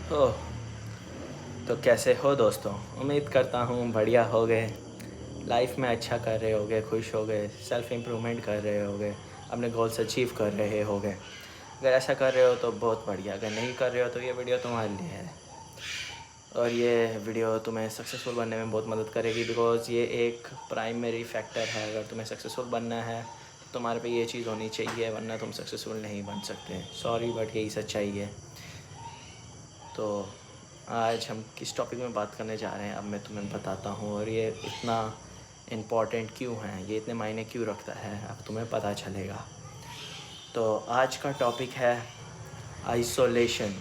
ओह, तो कैसे हो दोस्तों। उम्मीद करता हूँ बढ़िया हो गए, लाइफ में अच्छा कर रहे होगे, खुश हो गए, सेल्फ़ इम्प्रूवमेंट कर रहे होगे, अपने गोल्स अचीव कर रहे होगे। अगर ऐसा कर रहे हो तो बहुत बढ़िया, अगर नहीं कर रहे हो तो ये वीडियो तुम्हारे लिए है। और ये वीडियो तुम्हें सक्सेसफुल बनने में बहुत मदद करेगी, बिकॉज़ ये एक प्राइमरी फैक्टर है। अगर तुम्हें सक्सेसफुल बनना है तो तुम्हारे पे ये चीज़ होनी चाहिए, वरना तुम सक्सेसफुल नहीं बन सकते। सॉरी बट यही सच्चाई है। तो आज हम किस टॉपिक में बात करने जा रहे हैं अब मैं तुम्हें बताता हूँ, और ये इतना इम्पॉर्टेंट क्यों है, ये इतने मायने क्यों रखता है, अब तुम्हें पता चलेगा। तो आज का टॉपिक है आइसोलेशन।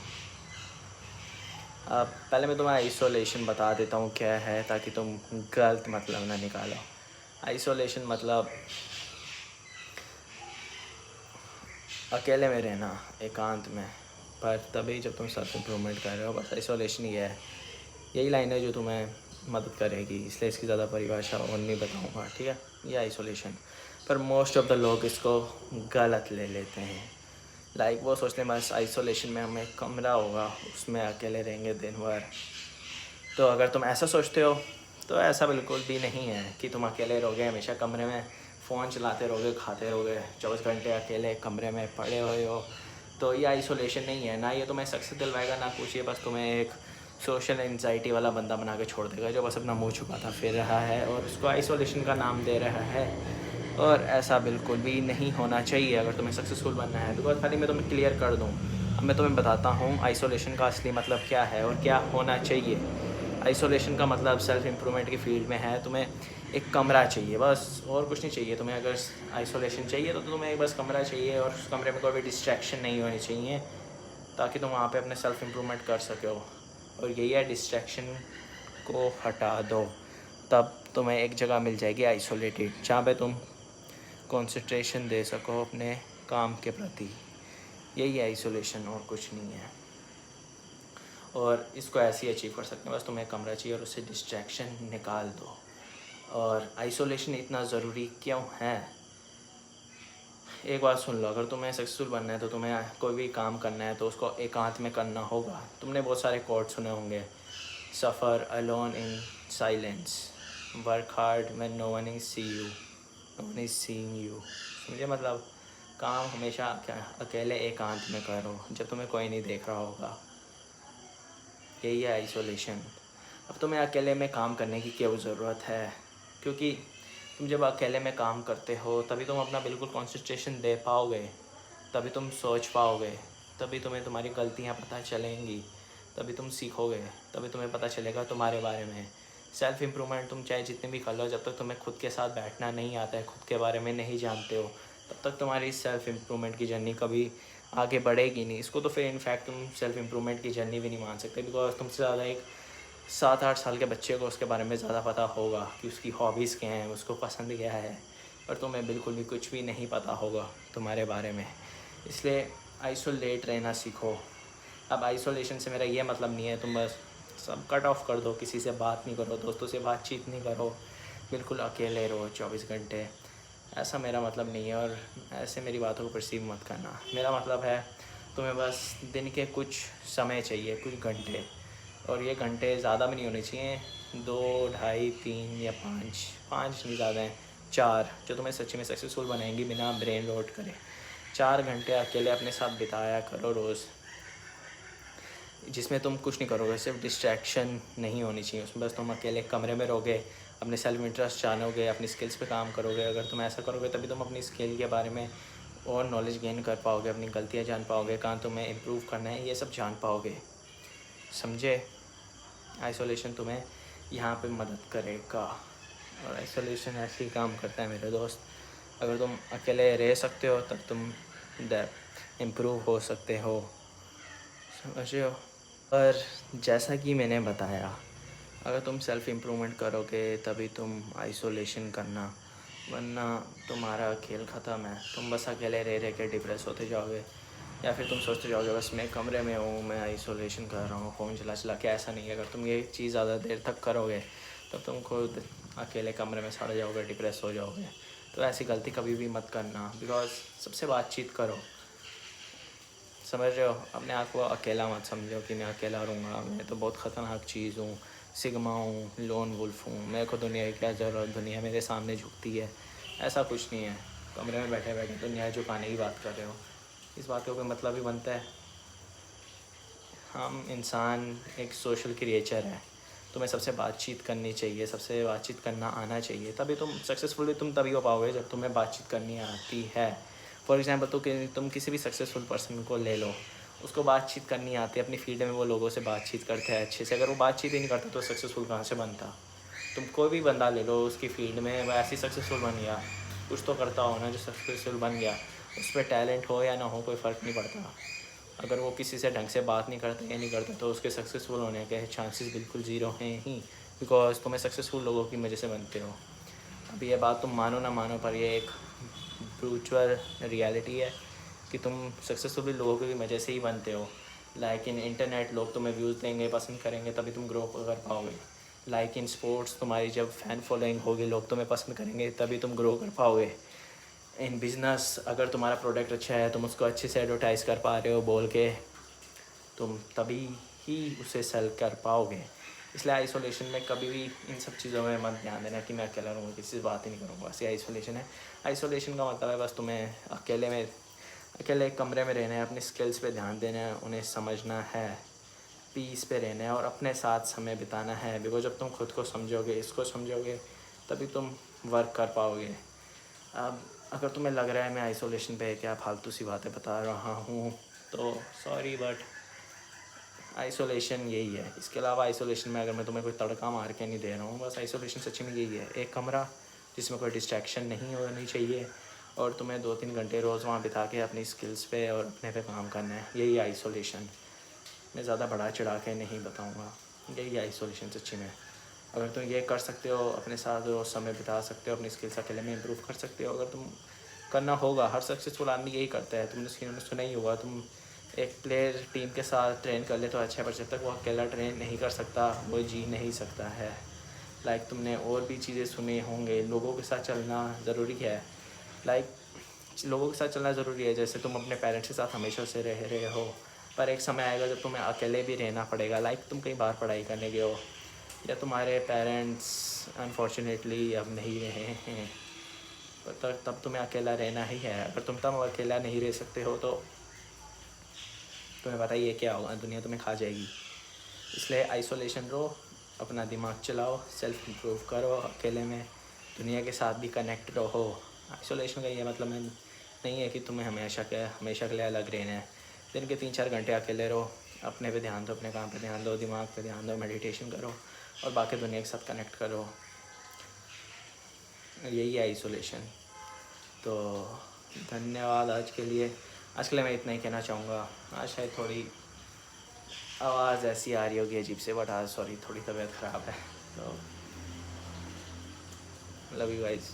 अब पहले मैं तुम्हें आइसोलेशन बता देता हूँ क्या है, ताकि तुम गलत मतलब ना निकालो। आइसोलेशन मतलब अकेले में रहना, एकांत में, पर तभी जब तुम सेल्फ इम्प्रूवमेंट कर रहे हो। बस आइसोलेशन ही है, यही लाइन है जो तुम्हें मदद करेगी, इसलिए इसकी ज़्यादा परिभाषा और नहीं बताऊँगा, ठीक है। ये आइसोलेशन, पर मोस्ट ऑफ़ द लोग इसको गलत ले लेते हैं। लाइक वो सोचते हैं बस आइसोलेशन में हमें कमरा होगा, उसमें अकेले रहेंगे दिन भर। तो अगर तुम ऐसा सोचते हो तो ऐसा बिल्कुल भी नहीं है कि तुम अकेले रहोगे हमेशा कमरे में, फ़ोन चलाते रहोगे, खाते रहोगे, 24 घंटे अकेले कमरे में पड़े हुए हो। तो ये आइसोलेशन नहीं है, ना ये तुम्हें सक्सेस दिलवाएगा ना कुछ। ये बस तुम्हें एक सोशल एंजाइटी वाला बंदा बना के छोड़ देगा, जो बस अपना मुंह छुपाता फिर रहा है और उसको आइसोलेशन का नाम दे रहा है। और ऐसा बिल्कुल भी नहीं होना चाहिए अगर तुम्हें सक्सेसफुल बनना है। बिकॉज खाली मैं तुम्हें क्लियर कर दूँ, अब मैं तुम्हें बताता हूँ आइसोलेशन का असली मतलब क्या है और क्या होना चाहिए। आइसोलेशन का मतलब सेल्फ़ इम्प्रूवमेंट की फील्ड में है, तुम्हें एक कमरा चाहिए बस, और कुछ नहीं चाहिए तुम्हें। अगर आइसोलेशन चाहिए तो तुम्हें बस कमरा चाहिए, और उस कमरे में कोई भी डिस्ट्रैक्शन नहीं होनी चाहिए, ताकि तुम वहाँ पे अपने सेल्फ़ इम्प्रूवमेंट कर सको। और यही है, डिस्ट्रैक्शन को हटा दो, तब तुम्हें एक जगह मिल जाएगी आइसोलेटेड, जहाँ पे तुम कंसंट्रेशन दे सको अपने काम के प्रति। यही है आइसोलेशन, और कुछ नहीं है। और इसको ऐसे ही अचीव कर सकते हैं, बस तुम्हें कमरा चाहिए और उससे डिस्ट्रैक्शन निकाल दो। और आइसोलेशन इतना ज़रूरी क्यों है, एक बात सुन लो। अगर तुम्हें सक्सेसफुल बनना है तो तुम्हें कोई भी काम करना है तो उसको एकांत में करना होगा। तुमने बहुत सारे कोट्स सुने होंगे, suffer alone in silence, work hard when no one is see you, no one is seeing you. समझे मतलब, काम हमेशा अकेले एकांत में करो जब तुम्हें कोई नहीं देख रहा होगा। यही है आइसोलेशन। अब तुम्हें अकेले में काम करने की क्या ज़रूरत है, क्योंकि तुम जब अकेले में काम करते हो तभी तुम अपना बिल्कुल कंसंट्रेशन दे पाओगे, तभी तुम सोच पाओगे, तभी तुम्हें तुम्हारी गलतियाँ पता चलेंगी, तभी तुम सीखोगे, तभी तुम्हें पता चलेगा तुम्हारे बारे में। सेल्फ़ इम्प्रूवमेंट तुम चाहे जितने भी कर लो, जब तक तुम्हें खुद के साथ बैठना नहीं आता है, खुद के बारे में नहीं जानते हो, तब तक तुम्हारी सेल्फ़ इम्प्रूवमेंट की जर्नी कभी आगे बढ़ेगी नहीं। इसको तो फिर इनफैक्ट तुम सेल्फ़ इम्प्रूवमेंट की जर्नी भी नहीं मान सकते, बिकॉज तुमसे ज़्यादा एक 7-8 साल के बच्चे को उसके बारे में ज़्यादा पता होगा कि उसकी हॉबीज़ क्या हैं, उसको पसंद क्या है, पर तुम्हें बिल्कुल भी कुछ भी नहीं पता होगा तुम्हारे बारे में। इसलिए आइसोलेट रहना सीखो। अब आइसोलेशन से मेरा ये मतलब नहीं है तुम बस सब कट ऑफ कर दो, किसी से बात नहीं करो, दोस्तों से बातचीत नहीं करो, बिल्कुल अकेले रहो 24 घंटे। ऐसा मेरा मतलब नहीं है, और ऐसे मेरी बातों को परसीव मत करना। मेरा मतलब है तुम्हें बस दिन के कुछ समय चाहिए, कुछ घंटे, और ये घंटे ज़्यादा भी नहीं होने चाहिए, 2, ढाई, 3 या 5, 5 नहीं ज़्यादा हैं, 4, जो तुम्हें सच्ची में सक्सेसफुल बनाएंगी बिना ब्रेन रोट करे। 4 घंटे अकेले अपने साथ बिताया करो रोज़, जिसमें तुम कुछ नहीं करोगे, सिर्फ डिस्ट्रैक्शन नहीं होनी चाहिए उसमें। बस तुम अकेले कमरे में रहोगे, अपने सेल्फ इंटरेस्ट जानोगे, अपनी स्किल्स पे काम करोगे। अगर तुम ऐसा करोगे तभी तुम अपनी स्किल के बारे में और नॉलेज गेन कर पाओगे, अपनी गलतियाँ जान पाओगे, कहाँ तुम्हें इम्प्रूव करना है, ये सब जान पाओगे। समझे। आइसोलेशन तुम्हें यहाँ पे मदद करेगा, और आइसोलेशन ऐसे ही काम करता है मेरे दोस्त। अगर तुम अकेले रह सकते हो तब तुम इम्प्रूव हो सकते हो, समझ रहे हो। पर जैसा कि मैंने बताया, अगर तुम सेल्फ़ इम्प्रूवमेंट करोगे तभी तुम आइसोलेशन करना, वरना तुम्हारा खेल ख़त्म है। तुम बस अकेले रह रह के डिप्रेस होते जाओगे, या फिर तुम सोचते जाओगे बस मैं कमरे में हूँ, मैं आइसोलेशन कर रहा हूँ फ़ोन चला चला के। ऐसा नहीं है, अगर तुम ये चीज़ ज़्यादा देर तक करोगे तब तुम खुद अकेले कमरे में सड़ जाओगे, डिप्रेस हो जाओगे। तो ऐसी गलती कभी भी मत करना, बिकॉज सबसे बातचीत करो, समझ रहे हो? अपने आप को अकेला मत समझो कि मैं अकेला रहूँगा, मैं तो बहुत ख़तरनाक चीज़ हूँ, सिग्मा हूँ, लोन वुल्फ हूँ, मेरे को दुनिया की क्या ज़रूरत, दुनिया मेरे सामने झुकती है। ऐसा कुछ नहीं है। कमरे में बैठे बैठे दुनिया झुकाने की बात कर रहे हो, इस बात का कोई मतलब ही बनता है? हम इंसान एक सोशल क्रिएचर है। तुम्हें सबसे बातचीत करनी चाहिए, सबसे बातचीत करना आना चाहिए, तभी तुम सक्सेसफुल तुम तभी हो पाओगे जब तुम्हें बातचीत करनी आती है। फॉर एग्ज़ाम्पल तो कि तुम किसी भी सक्सेसफुल पर्सन को ले लो, उसको बातचीत करनी आती है, अपनी फील्ड में वो लोगों से बातचीत करते हैं अच्छे से। अगर वो बातचीत ही नहीं करता तो सक्सेसफुल कहाँ से बनता? तुम कोई भी बंदा ले लो, उसकी फील्ड में वो ऐसे ही सक्सेसफुल बन गया, कुछ तो करता हो ना जो सक्सेसफुल बन गया। उस पर टैलेंट हो या ना हो कोई फ़र्क नहीं पड़ता। अगर वो किसी से ढंग से बात नहीं करता या नहीं करता तो उसके सक्सेसफुल होने के चांसेस बिल्कुल ज़ीरो हैं ही, बिकॉज तुम्हें सक्सेसफुल लोगों की वजह से बनते हो। अब ये बात तुम मानो ना मानो, पर ये एक ब्रूचुअल रियलिटी है कि तुम सक्सेसफुल लोगों की वजह से ही बनते हो। लाइक इन इंटरनेट लोग तुम्हें व्यूज़ देंगे, पसंद करेंगे, तभी तुम ग्रो कर पाओगे। लाइक इन स्पोर्ट्स तुम्हारी जब फ़ैन फॉलोइंग होगी, लोग तुम्हें पसंद करेंगे, तभी तुम ग्रो कर पाओगे। इन बिज़नेस अगर तुम्हारा प्रोडक्ट अच्छा है, तुम उसको अच्छे से एडवर्टाइज़ कर पा रहे हो बोल के, तुम तभी ही उसे सेल कर पाओगे। इसलिए आइसोलेशन में कभी भी इन सब चीज़ों में मत ध्यान देना कि मैं अकेला रहूँगा, किसी से बात ही नहीं करूँगा, बस ये आइसोलेशन है। आइसोलेशन का मतलब है बस तुम्हें अकेले एक कमरे में रहना है, अपनी स्किल्स पे ध्यान देना है, उन्हें समझना है, पीस पे रहना है और अपने साथ समय बिताना है। बिकॉज जब तुम खुद को समझोगे, इसको समझोगे, तभी तुम वर्क कर पाओगे। अब अगर तुम्हें लग रहा है मैं आइसोलेशन पे क्या फालतू सी बातें बता रहा हूँ, तो सॉरी, बट आइसोलेशन यही है। इसके अलावा आइसोलेशन में अगर मैं तुम्हें कोई तड़का मार के नहीं दे रहा हूँ, बस आइसोलेशन सच्ची में यही है, एक कमरा जिसमें कोई डिस्ट्रैक्शन नहीं होनी चाहिए और तुम्हें 2-3 घंटे रोज़ वहाँ बिता के अपनी स्किल्स पे और अपने पे काम करना है। यही आइसोलेशन। मैं ज़्यादा बढ़ा चढ़ा के नहीं बताऊँगा, यही आइसोलेशन सच्ची में। अगर तुम ये कर सकते हो, अपने साथ रोज़ समय बिता सकते हो, अपनी स्किल्स अकेले में इम्प्रूव कर सकते हो, अगर तुम करना होगा, हर सक्सेसफुल आदमी यही करता है। तुमने सुना ही होगा, तुम एक प्लेयर टीम के साथ ट्रेन कर ले तो अच्छा है, पर जब तक वो अकेला ट्रेन नहीं कर सकता वो जी नहीं सकता है। लाइक तुमने और भी चीज़ें सुने होंगे, लोगों के साथ चलना ज़रूरी है। लाइक लोगों के साथ चलना ज़रूरी है, जैसे तुम अपने पेरेंट्स के साथ हमेशा से रह रहे हो, पर एक समय आएगा जब तुम्हें अकेले भी रहना पड़ेगा। लाइक तुम कहीं बाहर पढ़ाई करने गए हो या तुम्हारे पेरेंट्स अनफॉर्चुनेटली अब नहीं रहे हैं, पर तब तुम्हें अकेला रहना ही है। अगर तुम तब अकेला नहीं रह सकते हो तो तुम्हें पता ही है क्या होगा, दुनिया तुम्हें खा जाएगी। इसलिए आइसोलेशन रहो, अपना दिमाग चलाओ, सेल्फ इम्प्रूव करो, अकेले में दुनिया के साथ भी कनेक्ट रहो। आइसोलेशन का ये मतलब नहीं है कि तुम्हें हमेशा के लिए अलग रहना है। दिन के 3-4 घंटे अकेले रहो, अपने पे ध्यान दो, अपने काम पे ध्यान दो, दिमाग पे ध्यान दो, मेडिटेशन करो और बाकी दुनिया के साथ कनेक्ट करो। यही है आइसोलेशन। तो धन्यवाद आज के लिए। आज के लिए मैं इतना ही कहना चाहूँगा। आज शायद थोड़ी आवाज़ ऐसी आ रही होगी अजीब से, बट आज सॉरी, थोड़ी तबीयत ख़राब है। तो लव यू गाइस।